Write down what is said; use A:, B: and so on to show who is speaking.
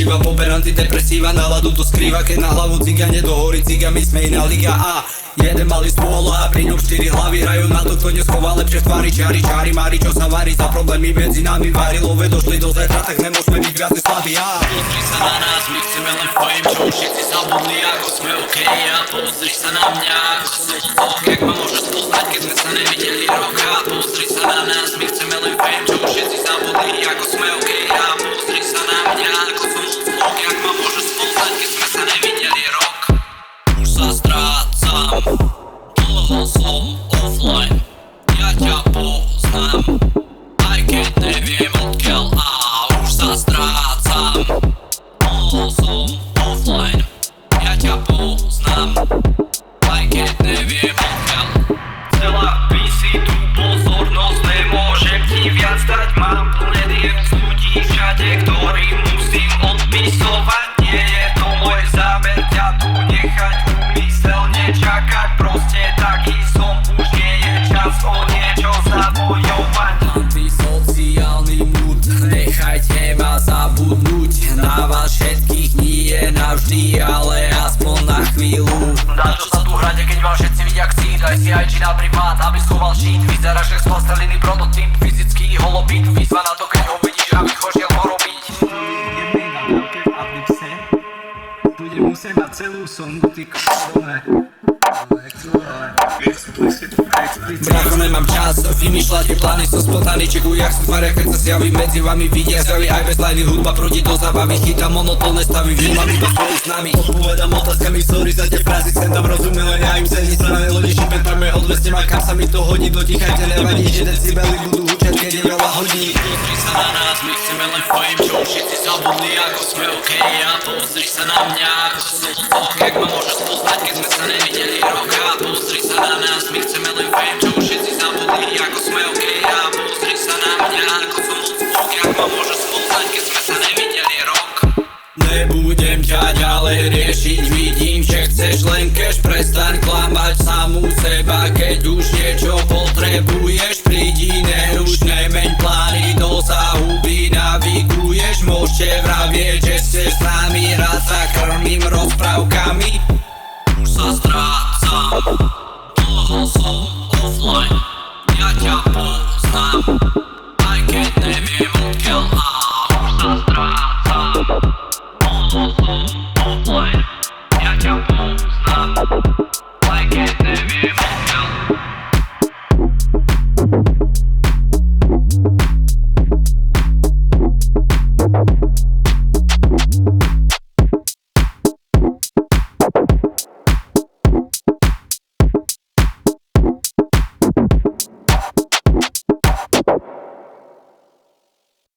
A: liečiva, pober antidepresíva, náladu to skrýva. Keď na hlavu cigane dohorí ciga, my sme iná liga. A jeden malý stôl a pri ňom 4 hlavy hrajú na to, kto neschová lepšie v tvári. Čári, čári, mári, čo sa varí, za problémy medzi nami varilové došli do zajtra, tak nemôžeme byť viac slabí.
B: Pozri sa na nás, my chceme len fame, čo už všetci zabudli, ako sme OK. A pozri sa na mňa, ako som ozok, jak ma môžeš spoznať, keď sme sa nevideli roka. Pozri sa na nás, my chceme len fame, čo už všetci zabudli, ako sme OK. A pozri sa na mňa, ako som ozok, jak ma môžeš spoznať, keď sme sa nevideli rok. Už sa strácam, dlho som offline, ja ťa poznám, aj keď neviem odkiaľ. A už sa strácam, dlho som offline, ja ťa poznám, aj keď neviem odkiaľ. Celá by si tú pozornosť, nemôžem ti viac dať. Mám plné DMs ľudí všade, ktorým musím odpisovať. Nie je to môj zámer ťa tu nechať úmyselne čakať. Proste taký som, už nie je čas o niečo zabojovať. Antisociálny mood, nechajte ma zabudnúť na vás všetkých, nie navždy, ale aspoň na chvíľu. Na čo sa tu hrade, keď vám všetci vidia ksít? Daj si IG na privát, aby schoval šít. Vyzeráš jak spostelený prototyp, fyzický holobit. Výzva na to, keď ho vidíš, aby chošiel ho robiť.
A: Budem musieť mať celú songu, ty k***ne. Brácho, nemám čas, vymýšľate plány, som spontány, čekuj jak sa tvária, keď sa zjaví medzi vami. Vidia zjaví aj bez lajny, hudba prúdi do zábavy, chytám monotónne stavy, vnímam iba spolu s nami. Odpovedám otázkami, sorry za tie frázy, sem tam rozumiem, len ja im sa nič strane lodi šipet, poďme odveste ma, kam sa mi to hodí, dotichajte, nevadí, že decibely budú hučať, keď je veľa hodí.
B: Pozri sa na nás, my chceme len fame, čo už všetci zabudli, ako sme OK. A pozri sa na mňa, ako som ozok, jak ma môžeš spoznať, keď sme sa nevideli rok. A pozri sa na nás, my chceme len fame, čo už všetci zabudli, ako sme OK. A pozri sa na mňa, ako som ozok, jak ma môžeš spoznať, keď sme sa nevideli rok.
A: Nebudem ťa ďalej riešiť, vidím, že chceš len cash, prestaň klamať samú seba, keď už niečo potrebuješ, prídi, neruš, nemeň plány, do záhuby naviguješ, môžete vravieť, že chceš s nami, rád sa krmím rozprávkami.
B: Už sa strácam, dlho som offline, ja ťa poznám, aj keď neviem odkiaľ. A už sa strácam, dlho som offline, ja ťa poznám.